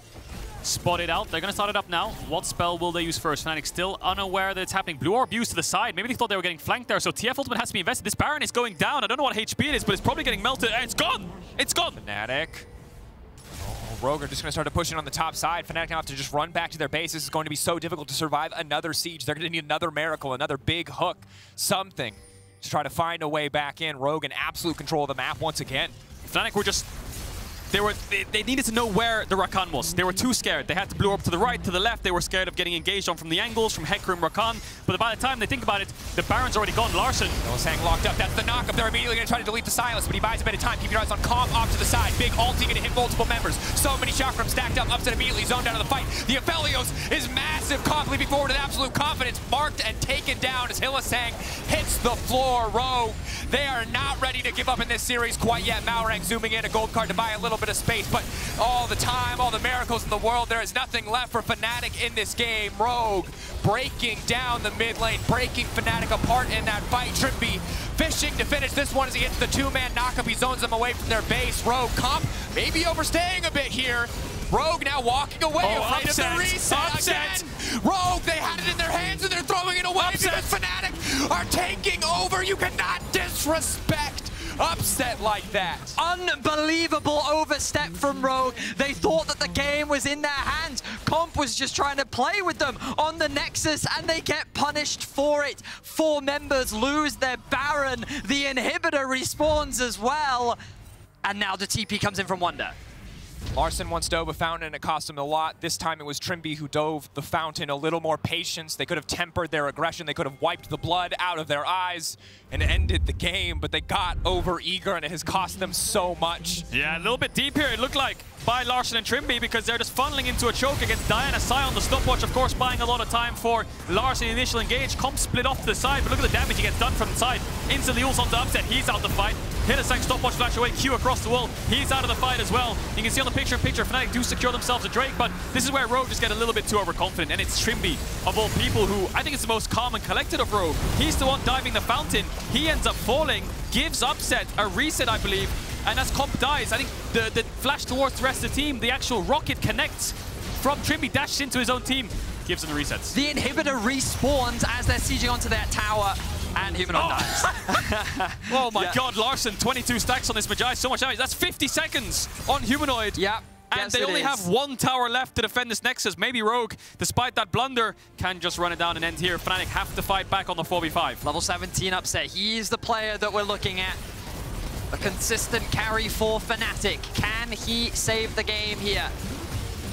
spot it out. They're going to start it up now. What spell will they use first? Fnatic still unaware that it's happening. Blue orb used to the side. Maybe they thought they were getting flanked there. So TF ultimate has to be invested. This Baron is going down. I don't know what HP it is, but it's probably getting melted. And it's gone! It's gone! Fnatic. Rogue are just going to start to push in on the top side. Fnatic now have to just run back to their base. This is going to be so difficult to survive another siege. They're going to need another miracle, another big hook, something to try to find a way back in. Rogue in absolute control of the map once again. Fnatic were just... They needed to know where the Rakan was. They were too scared. They had to blue orb to the right, to the left. They were scared of getting engaged on from the angles, from Hecarim, Rakan. But by the time they think about it, the Baron's already gone. Larssen. Hylissang locked up. That's the knock-up. They're immediately going to try to delete the Sylas, but he buys a bit of time. Keep your eyes on comp off to the side. Big ulti going to hit multiple members. So many chakrams stacked up. Upset immediately zoned out of the fight. The Aphelios is massive. Comp leaping forward with absolute confidence. Marked and taken down as Hylissang hits the floor. Rogue, they are not ready to give up in this series quite yet. Malrang zooming in, a gold card to buy a little bit of space, but all the time, all the miracles in the world, there is nothing left for Fnatic in this game. Rogue breaking down the mid lane, breaking Fnatic apart in that fight. Trymbi fishing to finish this one as he gets the 2-man knockup. He zones them away from their base. Rogue comp maybe overstaying a bit here. Rogue now walking away, afraid of the reset again. Rogue, they had it in their hands and they're throwing it away because Fnatic are taking over. You cannot disrespect upset like that. Unbelievable overstep from Rogue. They thought that the game was in their hands. Comp was just trying to play with them on the Nexus, and they get punished for it. 4 members lose their Baron. The inhibitor respawns as well. And now the TP comes in from Wunder. Larssen once dove a fountain and it cost him a lot. This time it was Trymbi who dove the fountain. A little more patience. They could have tempered their aggression. They could have wiped the blood out of their eyes and ended the game, but they got over eager and it has cost them so much. Yeah, a little bit deep here, it looked like, by Larssen and Trymbi, because they're just funneling into a choke against Diana. Sion, the stopwatch, of course, buying a lot of time for Larssen. Initial engage. Comp split off to the side, but look at the damage he gets done from the side. Instantly ults onto upset. He's out the fight. Hylissang stopwatch flash away. Q across the wall. He's out of the fight as well. You can see on the picture-in-picture, Fnatic do secure themselves a Drake, but this is where Rogue just get a little bit too overconfident, and it's Trymbi, of all people, who I think is the most calm and collected of Rogue. He's the one diving the fountain. He ends up falling, gives upset a reset, I believe, and as Comp dies, I think the flash towards the rest of the team, the actual rocket connects from Trymbi, dashes into his own team, gives them the resets. The inhibitor respawns as they're sieging onto their tower, and Humanoid dies. Oh my god, Larssen, 22 stacks on this Magi, so much damage. That's 50 seconds on Humanoid. Yeah. And they only have 1 tower left to defend this Nexus. Maybe Rogue, despite that blunder, can just run it down and end here. Fnatic have to fight back on the 4v5. Level 17 upset. He's the player that we're looking at. A consistent carry for Fnatic. Can he save the game here?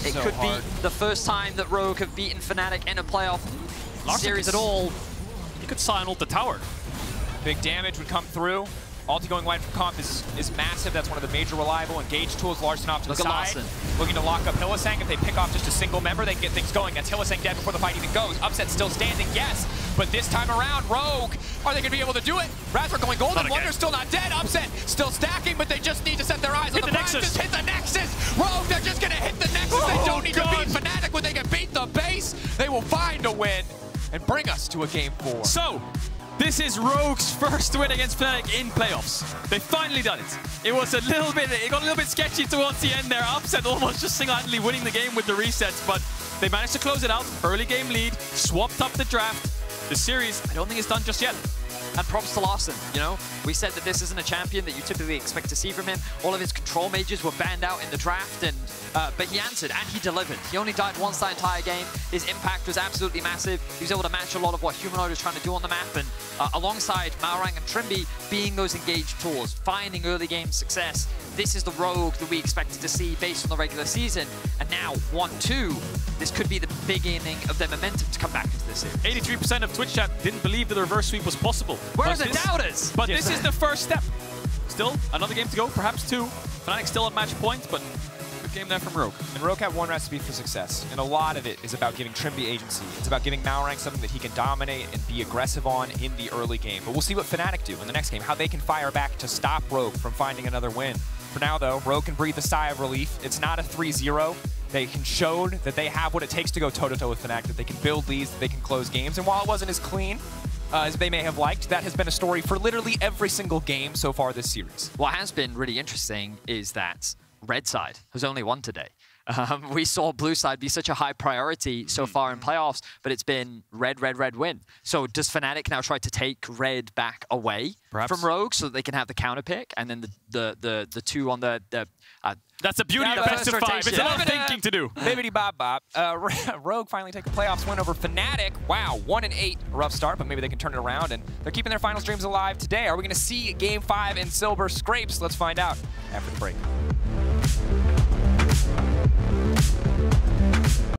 It could be the first time that Rogue have beaten Fnatic in a playoff series at all. He could Sion ult the tower. Big damage would come through. Ulti going wide from Comp is massive. That's one of the major reliable engage tools. Larssen off to the side. Looking to lock up Hylissang. If they pick off just a single member, they can get things going. That's Hylissang dead before the fight even goes. Upset still standing, yes. But this time around, Rogue, are they going to be able to do it? Razork going golden. Wunder's still not dead. Upset still stacking, but they just need to set their eyes on the prize. Just hit the Nexus. Rogue, they're just going to hit the Nexus. They don't need to beat Fnatic when they can beat the base. They will find a win. and bring us to a Game 4. So, this is Rogue's first win against Fnatic in playoffs. They finally done it. It got a little bit sketchy towards the end there. Upset almost just single-handedly winning the game with the resets, but they managed to close it out. Early game lead, swapped up the draft. The series, I don't think it's done just yet. And props to Larssen, you know? We said that this isn't a champion that you typically expect to see from him. All of his control mages were banned out in the draft, and but he answered and he delivered. He only died once that entire game. His impact was absolutely massive. He was able to match a lot of what Humanoid was trying to do on the map, and alongside Malrang and Trymbi being those engaged tools, finding early game success. This is the Rogue that we expected to see based on the regular season. And now, 1-2, this could be the beginning of their momentum to come back into this series. 83% of Twitch chat didn't believe that the reverse sweep was possible. Where are the doubters? But this is the first step. Still, another game to go, perhaps two. Fnatic still at match point, but good game there from Rogue. And Rogue had one recipe for success, and a lot of it is about giving Trymbi agency. It's about giving Malrang something that he can dominate and be aggressive on in the early game. But we'll see what Fnatic do in the next game, how they can fire back to stop Rogue from finding another win. For now, though, Rogue can breathe a sigh of relief. It's not a 3-0. They can show that they have what it takes to go toe-to-toe with Fnatic, that they can build leads, that they can close games. And while it wasn't as clean as they may have liked, that has been a story for literally every single game so far this series. What has been really interesting is that Red side has only won today. We saw blue side be such a high priority so far in playoffs, but it's been red win. So does Fnatic now try to take red back away from Rogue so that they can have the counter pick, and then the two on the that's the beauty of best of five. It's a lot of thinking to do. Bibbidi bop bop. Rogue finally take a playoffs win over Fnatic. Wow, 1-8, a rough start, but maybe they can turn it around, and they're keeping their final streams alive today. Are we going to see Game 5 in Silver Scrapes? Let's find out after the break.